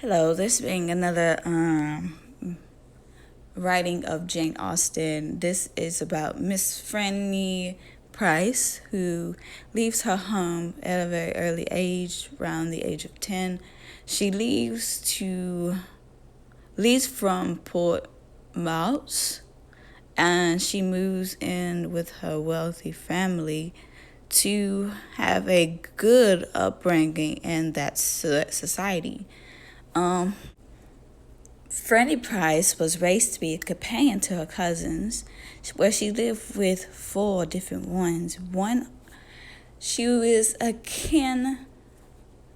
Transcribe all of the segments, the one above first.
Hello, this being another writing of Jane Austen. This is about Miss Franny Price, who leaves her home at a very early age, around the age of 10. She leaves from Port Mouse, and she moves in with her wealthy family to have a good upbringing in that society. Franny Price was raised to be a companion to her cousins, where she lived with four different ones. She was akin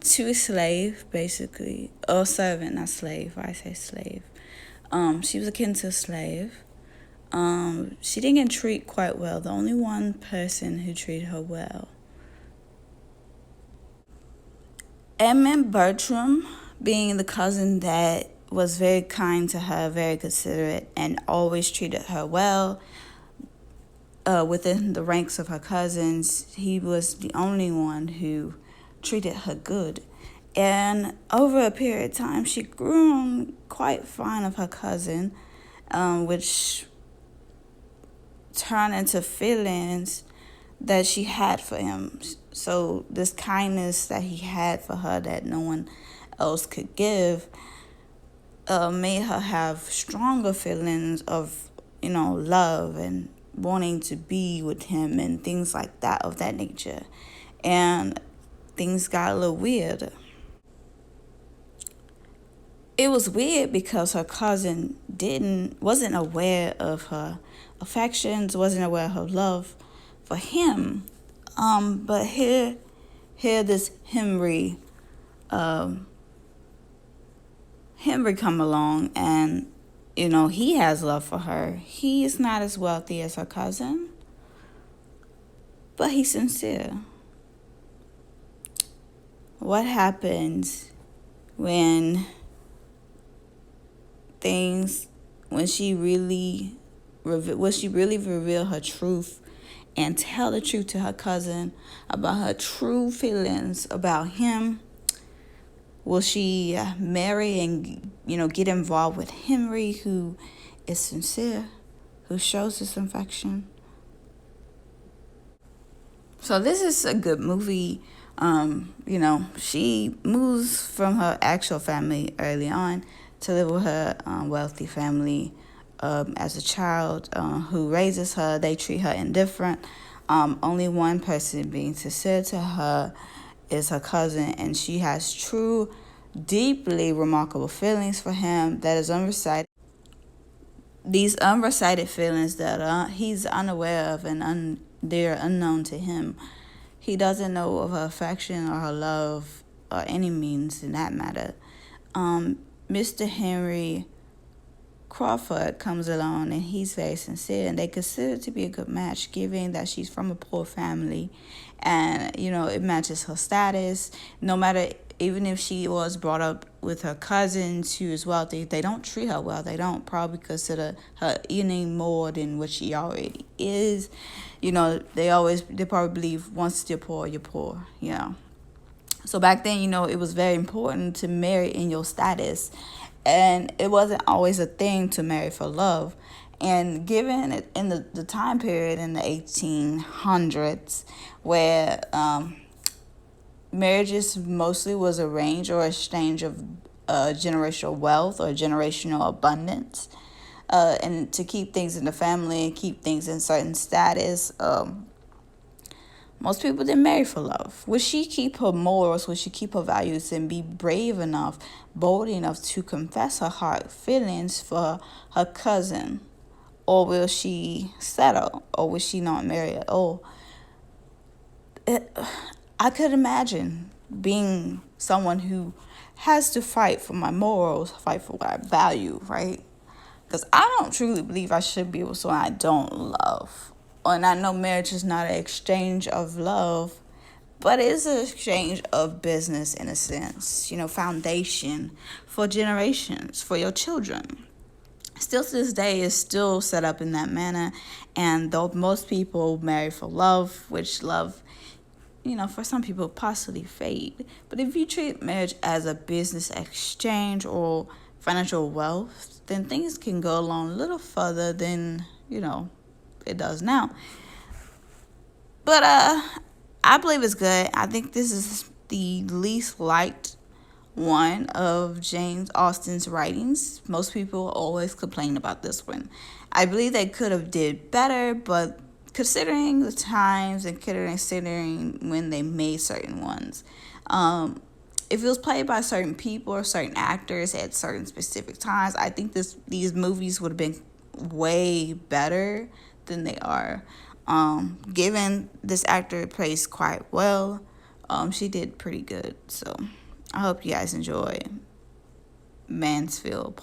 to a slave, basically, or servant, not slave. Why I say slave? She was akin to a slave. She didn't get treated quite well. The only one person who treated her well. Edmund Bertram, being the cousin that was very kind to her, very considerate, and always treated her well. Within the ranks of her cousins, he was the only one who treated her good. And over a period of time, she grew quite fond of her cousin, which turned into feelings that she had for him. So this kindness that he had for her that no one else could give made her have stronger feelings of, love and wanting to be with him and things like that, of that nature. And things got a little weird. It was weird because her cousin wasn't aware of her affections, wasn't aware of her love for him. But here this Henry come along, and he has love for her. He is not as wealthy as her cousin, but he's sincere. What happens when she really reveal her truth and tell the truth to her cousin about her true feelings about him? Will she marry and, get involved with Henry, who is sincere, who shows his affection? So this is a good movie. She moves from her actual family early on to live with her wealthy family as a child who raises her. They treat her indifferent. Only one person being sincere to her is her cousin, and she has true, deeply remarkable feelings for him that is unrecited. These unrecited feelings that he's unaware of, and they're unknown to him. He doesn't know of her affection or her love or any means in that matter. Mr. Henry Crawford comes along, and he's very sincere, and they consider to be a good match, given that she's from a poor family, and it matches her status. No matter, even if she was brought up with her cousins who is wealthy, they don't treat her well. They don't probably consider her any more than what she already is. They probably believe once you're poor, you're poor. So back then, it was very important to marry in your status. And it wasn't always a thing to marry for love. And given it in the time period in the 1800s, where marriages mostly was arranged or exchange of generational wealth or generational abundance, and to keep things in the family and keep things in certain status, most people didn't marry for love. Would she keep her morals? Would she keep her values and be brave enough, bold enough to confess her heart feelings for her cousin? Or will she settle? Or will she not marry at all? I could imagine being someone who has to fight for my morals, fight for what I value, right? Because I don't truly believe I should be with someone I don't love. And I know marriage is not an exchange of love, but it is an exchange of business in a sense, foundation for generations, for your children. Still to this day is still set up in that manner. And though most people marry for love, which love, for some people possibly fade. But if you treat marriage as a business exchange or financial wealth, then things can go along a little further than, it does now. But I believe it's good. I think this is the least liked one of Jane Austen's writings. Most people always complain about this one. I believe they could have did better, but considering the times and considering when they made certain ones, if it was played by certain people or certain actors at certain specific times, I think these movies would have been way better than they are. Given this actor plays quite well, she did pretty good. So I hope you guys enjoy Mansfield.